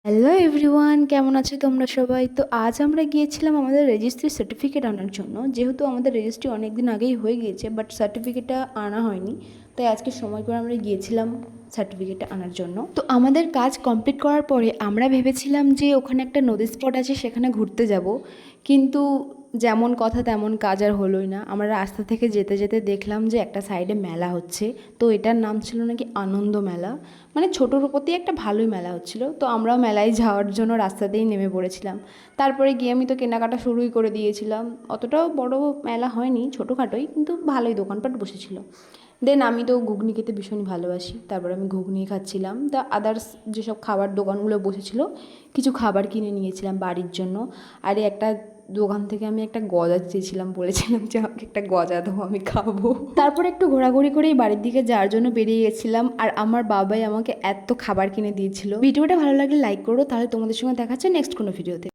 Hello everyone, কেমন আছো তোমরা সবাই? তো আজ আমরা গিয়েছিলাম আমাদের রেজিস্ট্রি সার্টিফিকেট আনার জন্য। যেহেতু আমাদের রেজিস্ট্রি অনেক দিন আগেই হয়ে গিয়েছে, বাট সার্টিফিকেটটা আনা হয়নি, তাই আজকে সময় করে আমরা গিয়েছিলাম সার্টিফিকেটটা আনার জন্য। তো আমাদের কাজ কমপ্লিট করার পরে আমরা ভেবেছিলাম যে ওখানে একটা নদী স্পট আছে, সেখানে ঘুরতে যাব, কিন্তু যেমন কথা তেমন কাজ আর হলোই না। আমরা রাস্তা থেকে যেতে যেতে দেখলাম যে একটা সাইডে মেলা হচ্ছে। তো এটার নাম ছিল নাকি আনন্দ মেলা, মানে ছোটোর উপরতেই একটা ভালোই মেলা হচ্ছিলো। তো আমরাও মেলায় যাওয়ার জন্য রাস্তাতেই নেমে পড়েছিলাম। তারপরে গিয়ে আমি তো কেনাকাটা শুরুই করে দিয়েছিলাম। অতটাও বড় মেলা হয়নি, ছোটোখাটোই, কিন্তু ভালোই দোকানপাট বসেছিল। দেন আমি তো ঘুগনি খেতে ভীষণ ভালোবাসি, তারপর আমি ঘুগনি খাচ্ছিলাম। তা আদার্স যেসব খাবার দোকানগুলো বসেছিল, কিছু খাবার কিনে নিয়েছিলাম বাড়ির জন্য। আর একটা দোকান থেকে আমি একটা গজা চেয়েছিলাম, বলেছিলাম যে আমাকে একটা গজা দাও, আমি খাবো। তারপর একটু ঘোরাঘুরি করেই বাড়ির দিকে যাওয়ার জন্য বেরিয়ে গেছিলাম। আর আমার বাবাই আমাকে এত খাবার কিনে দিয়েছিল। ভিডিওটা ভালো লাগলে লাইক করো, তাহলে তোমাদের সঙ্গে দেখা হচ্ছে নেক্সট কোনো ভিডিওতে।